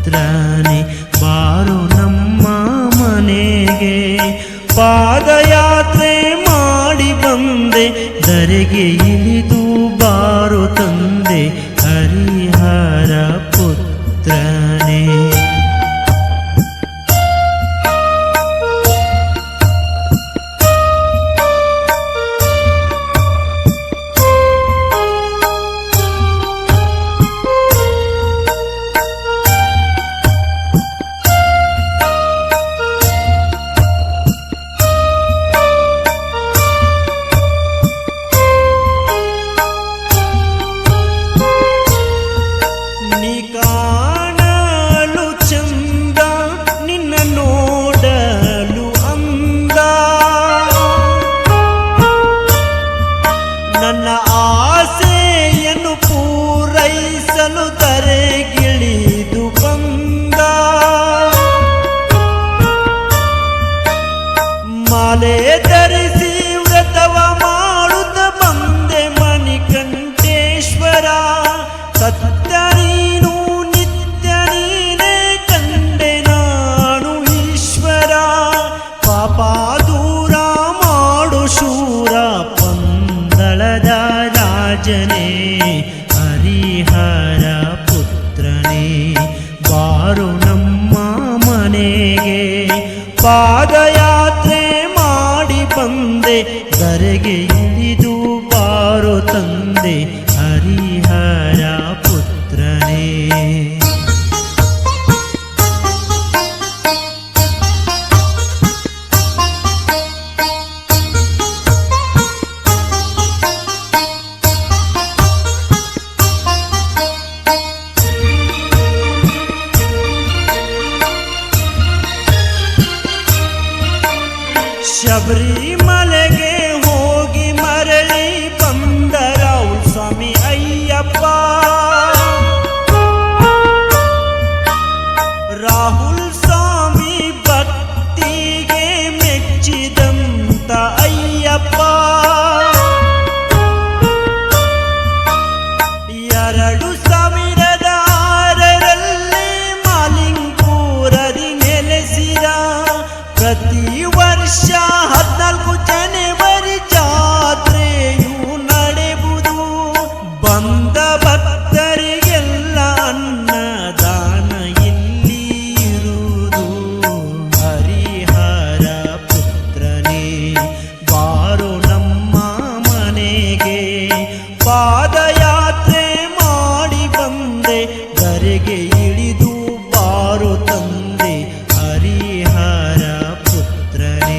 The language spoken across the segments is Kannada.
ಪುತ್ರನೇ ಬಾರೋ ನಮ್ಮ ಮನೆಗೆ. ಪಾದಯಾತ್ರೆ ಮಾಡಿ ಬಂದೆ ಧರೆಗೆ ಇಳಿದು ಬಾರೋ ತಂದೆ ಹರಿಹರ ಪುತ್ರನೇ. ಮಾಲೆ ಧರಿಸಿ ವ್ರತವ ಮಾಡುತ್ತ ಬಂದೆ ಮಣಿಕಂಠೇಶ್ವರ. ಸತ್ಯ ನೀನು ನಿತ್ಯ ನೀನೇ ಕಂಡೆ ನಾನು ಈಶ್ವರ. ಪಾಪ ದೂರ ಮಾಡು ಶೂರ ಪಂದಳದ ರಾಜನೇ ಹರಿಹರ ಪುತ್ರನೇ ಬಾರೋ ನಮ್ಮ ಮನೆಗೆ. ಪಾದಯಾತ್ರೆ ಮಾಡಿ ಬಂದೆ ಧರೆಗೆ ಇಳಿದು ಬಾರೋ ತಂದೆ ಹರಿಹರ ಪುತ್ರನೇ. ಶಬರಿಮಲೆಗೆ ಹೋಗಿ ಮರಳಿ ಬಂದ ರಾಹುಲ್ ಸ್ವಾಮಿ ಅಯ್ಯಪ್ಪ. ರಾಹುಲ್ ಸ್ವಾಮಿ ಭಕ್ತಿಗೆ ಮೆಚ್ಚಿದಂತ ಅಯ್ಯಪ್ಪ. 2006ರಲ್ಲಿ ಮಾಲಿಂಗಪುರದಿ ನೆಲೆಸಿದ. ಪ್ರತಿ ವರ್ಷ 14 ಜನವರಿ ಜಾತ್ರೆಯು ನಡೆಯುವುದು. ಬಂದ ಭಕ್ತರಿಗೆಲ್ಲ ಅನ್ನದಾನ ಇಲ್ಲಿ ಇರುವುದು. ಹರಿಹರ ಪುತ್ರನೇ ಬಾರೋ ನಮ್ಮ ಮನೆಗೆ. ಪಾದಯಾತ್ರೆ ಮಾಡಿ ಬಂದೆ ಧರೆಗೆ ಇಳಿದು ಬಾರೋ ತಂದೆ ಹರಿಹರ ಪುತ್ರನೇ.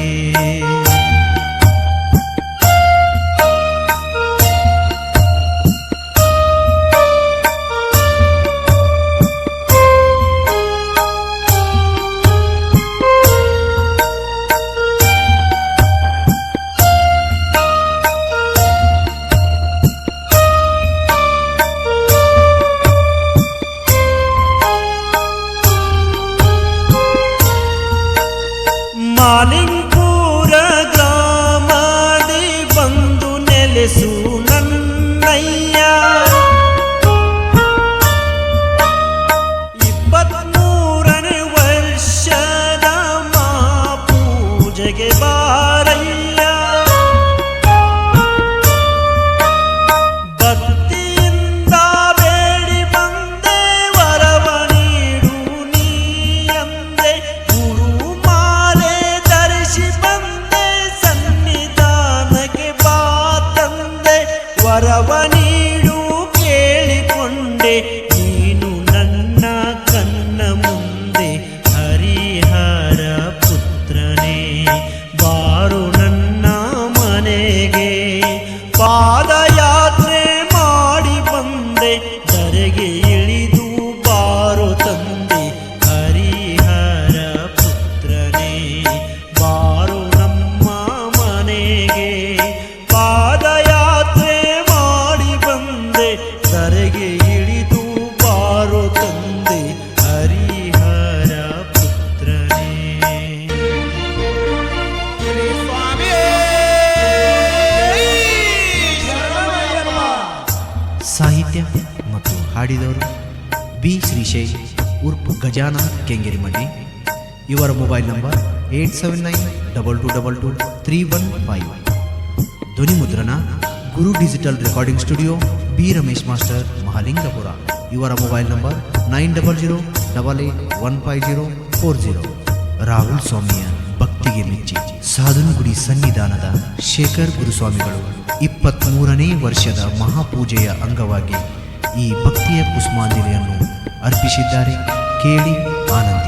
ಮಾಲಿಂಗಪುರ ಗ್ರಾಮದಿ ಬಂದು ನೆಲೆಸು ನನ್ನಯ್ಯ. 23ನೇ ವರ್ಷದ ಮಹಾಪೂಜೆಗೆ ಬಾರಯ್ಯ. ಭಕ್ತಿಯಿಂದ ಬೇಡಿ ಬಂದೆ ವರವ ನೀಡು ನೀ ಅಂದೆ. ಗುರುಮಾಲೆ ಧರಿಸಿ ಬಂದೆ ಸನ್ನಿಧಾನಕ್ಕೆ ಬಾ ತಂದೆ. ವರವ ನೀಡು ಕೇಳಿಕೊಂಡೆ ನೀನು ನನ್ನ ಕಣ್ಣ ಮುಂದೆ. ಹರಿಹರ ಪುತ್ರನೇ ಬಾರೋ ನನ್ನ ಮನೆಗೆ. ಪಾದಯಾತ್ರೆ ಮಾಡಿ ಬಂದೆ ಧರೆಗೆ ಇಳಿದು ಬಾರೋ ತಂದೆ ಹರಿಹರ ಪುತ್ರನೇ ಬಾರೋ ನಮ್ಮ ಮನೆಗೆ. ಪಾದಯಾತ್ರೆ ಮಾಡಿ ಬಂದೆ ಧರೆಗೆ ಇಳಿದು ಬಾರೋ ತಂದೆ ಹರಿಹರ ಪುತ್ರನೇ. ಸಾಹಿತ್ಯ ಮತ್ತು ಹಾಡಿದವರು ಬಿ ಶ್ರೀಶೈಲ್, ಉರ್ಫ್ ಗಜಾನಂದ್ ಕೆಂಗೇರಿಮಠಿ. ಇವರ ಮೊಬೈಲ್ ನಂಬರ್ 8792222315. ಧ್ವನಿ ಮುದ್ರಣ Guru digital recording studio, B Ramesh master, Mahalingapura. ಇವರ ಮೊಬೈಲ್ ನಂಬರ್ 9008881540. ರಾಹುಲ್ ಸ್ವಾಮಿಯ ಭಕ್ತಿಗೆ ಮೆಚ್ಚಿ ಸಾಧನಗುಡಿ ಸನ್ನಿಧಾನದ ಶೇಖರ್ ಗುರುಸ್ವಾಮಿಗಳು 23ನೇ ವರ್ಷದ ಮಹಾಪೂಜೆಯ ಅಂಗವಾಗಿ ಈ ಭಕ್ತಿಯ ಪುಷ್ಪಾಂಜಲಿಯನ್ನು ಅರ್ಪಿಸಿದ್ದಾರೆ. ಕೇಳಿ ಆನಂದ.